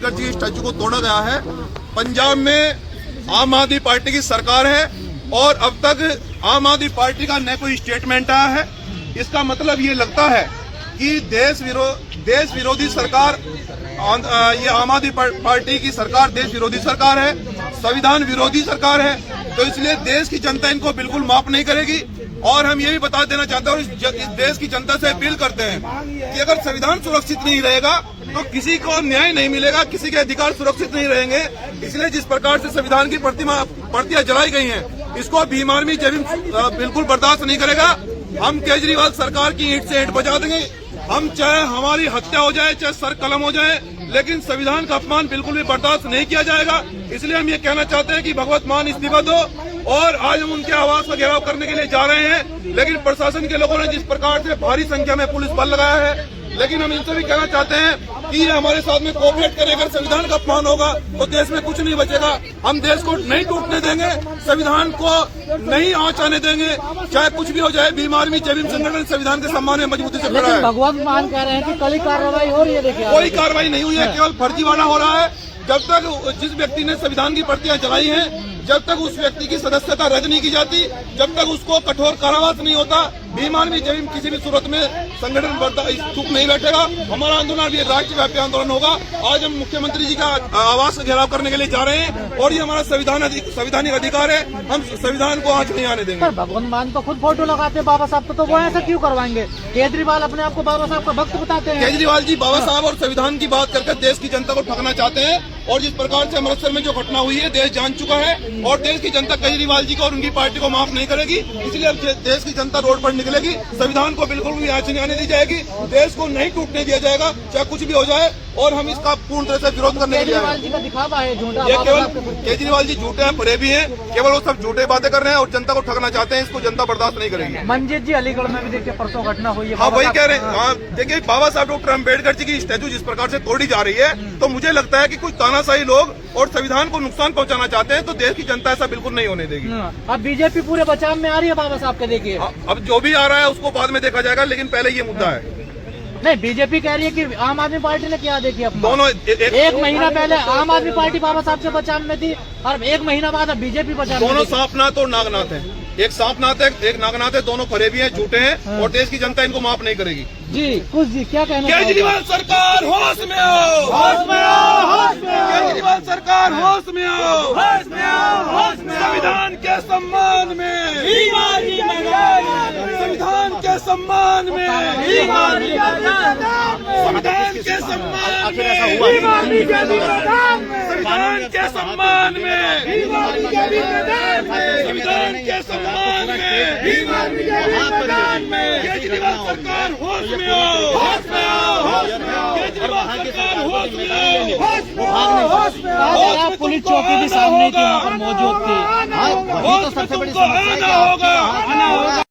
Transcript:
अम्बेडकर जी के स्टैचू को तोड़ा गया है। पंजाब में आम आदमी पार्टी की सरकार है और अब तक आम आदमी पार्टी का न कोई स्टेटमेंट आया है। इसका मतलब ये लगता है कि देश विरोधी सरकार, ये आम आदमी पार्टी की सरकार देश विरोधी सरकार है, संविधान विरोधी सरकार है। तो इसलिए देश की जनता इनको बिल्कुल माफ नहीं करेगी। और हम ये भी बता देना चाहते हैं और इस देश की जनता से अपील करते हैं कि अगर संविधान सुरक्षित नहीं रहेगा तो किसी को न्याय नहीं मिलेगा, किसी के अधिकार सुरक्षित नहीं रहेंगे। इसलिए जिस प्रकार से संविधान की प्रतियां जलाई गई हैं, इसको भीम आर्मी बिल्कुल बर्दाश्त नहीं करेगा। हम केजरीवाल सरकार की ईंट से ईंट बजा देंगे। हम चाहे हमारी हत्या हो जाए, चाहे सर कलम हो जाए, लेकिन संविधान का अपमान बिल्कुल भी बर्दाश्त नहीं किया जाएगा। इसलिए हम ये कहना चाहते हैं कि भगवत मान इस्तीफा दो। और आज हम उनके आवास का घेराव करने के लिए जा रहे हैं, लेकिन प्रशासन के लोगों ने जिस प्रकार से भारी संख्या में पुलिस बल लगाया है, लेकिन हम इनसे भी कहना चाहते हैं कि ये हमारे साथ में कोऑपरेट करें। अगर संविधान का अपमान होगा तो देश में कुछ नहीं बचेगा। हम देश को नहीं टूटने देंगे, संविधान को नहीं आँच आने देंगे, चाहे कुछ भी हो जाए। भीम आर्मी जय भीम संगठन संविधान के सम्मान में मजबूती से खड़ा है। भगवंत मान कह रहे हैं कि कल ही कार्रवाई हो रही है। देखिए, कोई कार्रवाई नहीं हुई है, केवल फर्जीवाड़ा हो रहा है। जब तक जिस व्यक्ति ने संविधान की प्रतियां जलाई हैं, जब तक उस व्यक्ति की सदस्यता रद्द नहीं की जाती, जब तक उसको कठोर कारावास नहीं होता, भीम आर्मी जय भीम किसी भी सूरत में संगठन चुप नहीं बैठेगा। हमारा आंदोलन भी राष्ट्रव्यापी आंदोलन होगा। आज हम मुख्यमंत्री जी का आवास का घेराव करने के लिए जा रहे हैं और ये हमारा संवैधानिक अधिकार है। हम संविधान को आँच नहीं आने देंगे। भगवंत मान तो खुद फोटो लगाते हैं बाबा साहब तो वो ऐसा क्यों करवाएंगे? केजरीवाल अपने आप को बाबा साहब का भक्त बताते हैं। केजरीवाल जी बाबा साहब और संविधान की बात करके देश की जनता को ठगना चाहते हैं। और जिस प्रकार से अमृतसर में जो घटना हुई है, देश जान चुका है और देश की जनता केजरीवाल जी को और उनकी पार्टी को माफ नहीं करेगी। इसलिए अब देश की जनता रोड पर निकलेगी। संविधान को बिल्कुल भी आँच नहीं आने दी जाएगी। देश को नहीं टूटने दिया जाएगा, चाहे कुछ भी हो जाए। और हम इसका पूर्ण तरह से विरोध करने के लिए केजरीवाल जी का दिखावा है झूठा। ये केवल केजरीवाल जी झूठे हैं, परे भी हैं। केवल वो सब झूठे बातें कर रहे हैं और जनता को ठगना चाहते हैं। इसको जनता बर्दाश्त नहीं करेगी। मंजीत जी अलीगढ़ में भी देखिए परसों घटना हुई है। हाँ, वही कह रहे हैं। हाँ, देखिए बाबा साहब डॉक्टर अम्बेडकर जी की स्टैचू जिस प्रकार से तोड़ी जा रही है, तो मुझे लगता है कि कुछ तानाशाही लोग और संविधान को नुकसान पहुंचाना चाहते हैं। तो देश की जनता ऐसा बिल्कुल नहीं होने देगी। अब बीजेपी पूरे बचाव में आ रही है बाबा साहब के। देखिए, अब जो भी आ रहा है उसको बाद में देखा जाएगा, लेकिन पहले ये मुद्दा है। नहीं, बीजेपी कह रही है कि आम आदमी पार्टी ने क्या देखी अपना। दोनों एक महीना पहले आम आदमी पार्टी बाबा साहब से बचाव में थी और एक महीना बाद बीजेपी बचाव में। दोनों सांपनाथ और नागनाथ है। एक सांपनाथ है, एक नागनाथ है। दोनों फरे भी हैं, झूठे हैं और देश की जनता इनको माफ नहीं करेगी। जी कुछ जी क्या कहना? केजरीवाल सरकार होश में आओ, होश में आओ, होश में आओ। केजरीवाल सरकार होश में आओ, होश में आओ, होश में आओ। संविधान के सम्मान में, संविधान के सम्मान में, संविधान के सम्मान में, संविधान के सम्मान में, संविधान के सम्मान में। केजरीवाल सरकार होश में आओ, होश में आओ, होश में आओ। केजरीवाल सरकार होश में आओ, होश में आओ, होश में आओ। पुलिस चौकी भी सामने थी, वहाँ पर मौजूद थी। होश में तुमको आना होगा।